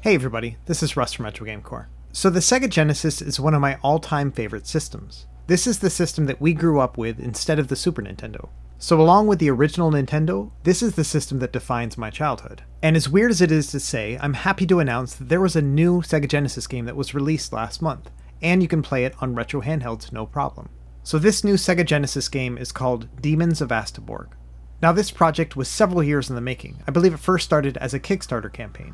Hey everybody, this is Russ from Retro Game Core. So the Sega Genesis is one of my all-time favorite systems. This is the system that we grew up with instead of the Super Nintendo. So along with the original Nintendo, this is the system that defines my childhood. And as weird as it is to say, I'm happy to announce that there was a new Sega Genesis game that was released last month, and you can play it on retro handhelds no problem. So this new Sega Genesis game is called Demons of Asteborg. Now this project was several years in the making. I believe it first started as a Kickstarter campaign.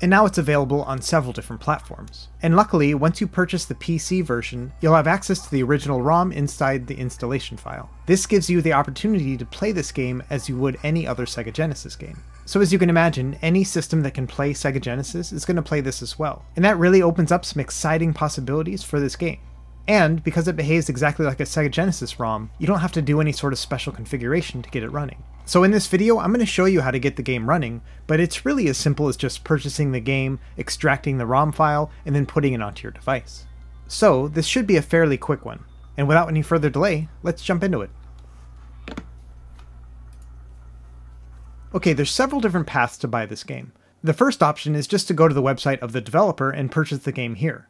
And now it's available on several different platforms. And luckily, once you purchase the PC version, you'll have access to the original ROM inside the installation file. This gives you the opportunity to play this game as you would any other Sega Genesis game. So as you can imagine, any system that can play Sega Genesis is going to play this as well. And that really opens up some exciting possibilities for this game. And because it behaves exactly like a Sega Genesis ROM, you don't have to do any sort of special configuration to get it running. So in this video, I'm going to show you how to get the game running, but it's really as simple as just purchasing the game, extracting the ROM file, and then putting it onto your device. So this should be a fairly quick one. And without any further delay, let's jump into it. Okay, there's several different paths to buy this game. The first option is just to go to the website of the developer and purchase the game here.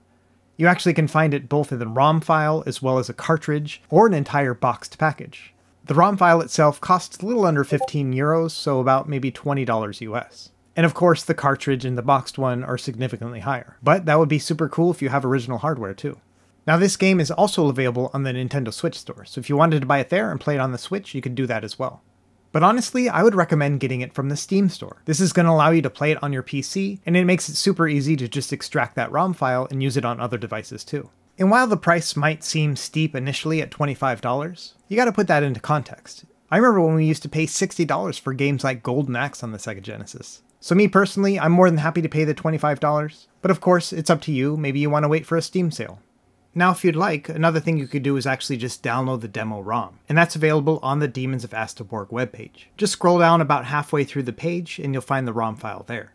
You actually can find it both in the ROM file as well as a cartridge or an entire boxed package. The ROM file itself costs a little under 15 euros, so about maybe $20 US. And of course the cartridge and the boxed one are significantly higher, but that would be super cool if you have original hardware too. Now this game is also available on the Nintendo Switch store, so if you wanted to buy it there and play it on the Switch, you could do that as well. But honestly, I would recommend getting it from the Steam store. This is going to allow you to play it on your PC, and it makes it super easy to just extract that ROM file and use it on other devices too. And while the price might seem steep initially at $25, you gotta put that into context. I remember when we used to pay $60 for games like Golden Axe on the Sega Genesis. So me personally, I'm more than happy to pay the $25, but of course, it's up to you, maybe you want to wait for a Steam sale. Now if you'd like, another thing you could do is actually just download the demo ROM, and that's available on the Demons of Asteborg webpage. Just scroll down about halfway through the page and you'll find the ROM file there.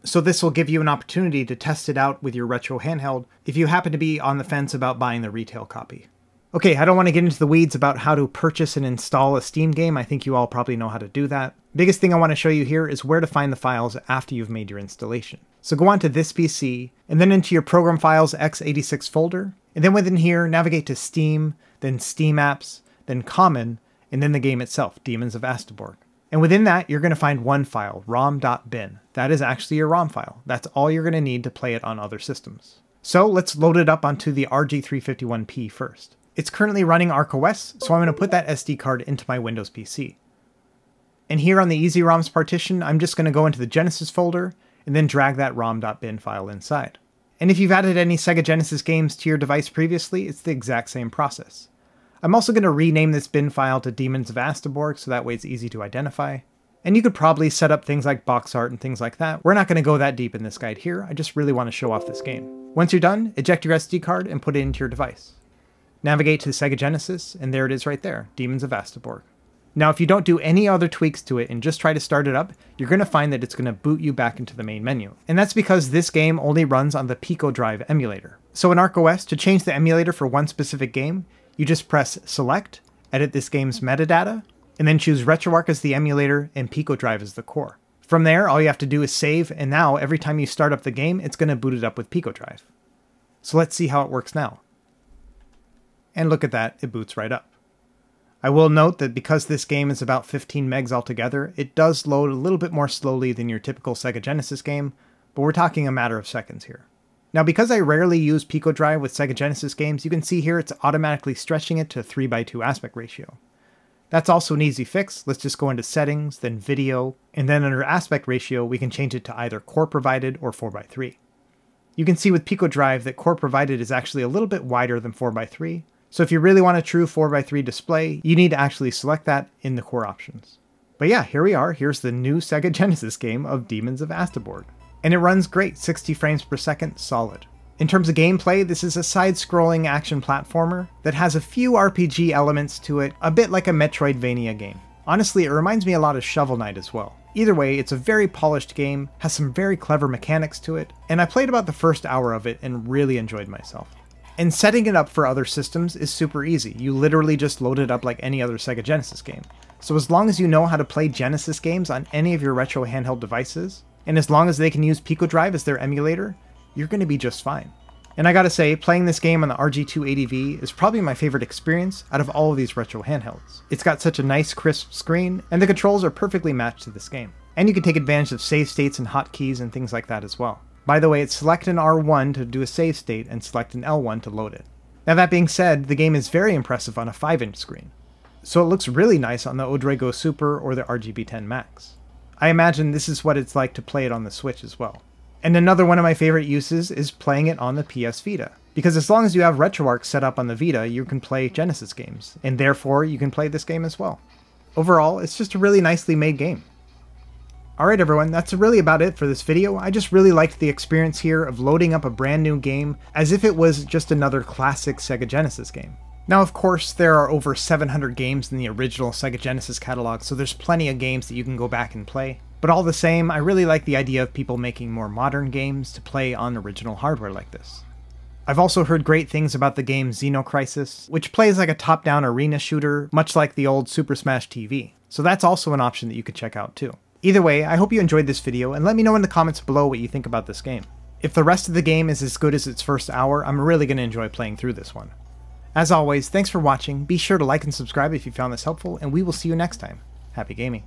So this will give you an opportunity to test it out with your retro handheld if you happen to be on the fence about buying the retail copy. Okay, I don't want to get into the weeds about how to purchase and install a Steam game. I think you all probably know how to do that. Biggest thing I want to show you here is where to find the files after you've made your installation. So go on to this PC, and then into your Program Files x86 folder, and then within here, navigate to Steam, then Steam Apps, then Common, and then the game itself, Demons of Asteborg. And within that, you're going to find one file, rom.bin. That is actually your ROM file. That's all you're going to need to play it on other systems. So let's load it up onto the RG351P first. It's currently running ArcOS, so I'm going to put that SD card into my Windows PC. And here on the EasyROMs partition, I'm just going to go into the Genesis folder, and then drag that rom.bin file inside. And if you've added any Sega Genesis games to your device previously, it's the exact same process. I'm also going to rename this bin file to Demons of Asteborg, so that way it's easy to identify. And you could probably set up things like box art and things like that. We're not going to go that deep in this guide here, I just really want to show off this game. Once you're done, eject your SD card and put it into your device. Navigate to the Sega Genesis, and there it is right there, Demons of Asteborg. Now if you don't do any other tweaks to it and just try to start it up, you're going to find that it's going to boot you back into the main menu. And that's because this game only runs on the Picodrive emulator. So in ArcOS, to change the emulator for one specific game, you just press Select, edit this game's metadata, and then choose RetroArch as the emulator and Picodrive as the core. From there, all you have to do is save, and now every time you start up the game, it's going to boot it up with Picodrive. So let's see how it works now. And look at that, it boots right up. I will note that because this game is about 15 megs altogether, it does load a little bit more slowly than your typical Sega Genesis game, but we're talking a matter of seconds here. Now because I rarely use Picodrive with Sega Genesis games, you can see here it's automatically stretching it to 3:2 aspect ratio. That's also an easy fix. Let's just go into Settings, then Video, and then under Aspect Ratio we can change it to either Core Provided or 4:3. You can see with Picodrive that Core Provided is actually a little bit wider than 4:3, so if you really want a true 4:3 display, you need to actually select that in the core options. But yeah, here we are. Here's the new Sega Genesis game of Demons of Asteborg. And it runs great, 60 frames per second, solid. In terms of gameplay, this is a side-scrolling action platformer that has a few RPG elements to it, a bit like a Metroidvania game. Honestly, it reminds me a lot of Shovel Knight as well. Either way, it's a very polished game, has some very clever mechanics to it, and I played about the first hour of it and really enjoyed myself. And setting it up for other systems is super easy. You literally just load it up like any other Sega Genesis game. So as long as you know how to play Genesis games on any of your retro handheld devices, and as long as they can use Picodrive as their emulator, you're going to be just fine. And I gotta say, playing this game on the RG280V is probably my favorite experience out of all of these retro handhelds. It's got such a nice crisp screen, and the controls are perfectly matched to this game. And you can take advantage of save states and hotkeys and things like that as well. By the way, it's select an R1 to do a save state and select an L1 to load it. Now that being said, the game is very impressive on a 5-inch screen, so it looks really nice on the Odre Go Super or the RGB10 Max. I imagine this is what it's like to play it on the Switch as well. And another one of my favorite uses is playing it on the PS Vita, because as long as you have RetroArch set up on the Vita, you can play Genesis games, and therefore you can play this game as well. Overall, it's just a really nicely made game. Alright everyone, that's really about it for this video. I just really liked the experience here of loading up a brand new game as if it was just another classic Sega Genesis game. Now of course, there are over 700 games in the original Sega Genesis catalog, so there's plenty of games that you can go back and play. But all the same, I really like the idea of people making more modern games to play on original hardware like this. I've also heard great things about the game Xenocrisis, which plays like a top-down arena shooter, much like the old Super Smash TV. So that's also an option that you could check out too. Either way, I hope you enjoyed this video, and let me know in the comments below what you think about this game. If the rest of the game is as good as its first hour, I'm really going to enjoy playing through this one. As always, thanks for watching, be sure to like and subscribe if you found this helpful, and we will see you next time. Happy gaming.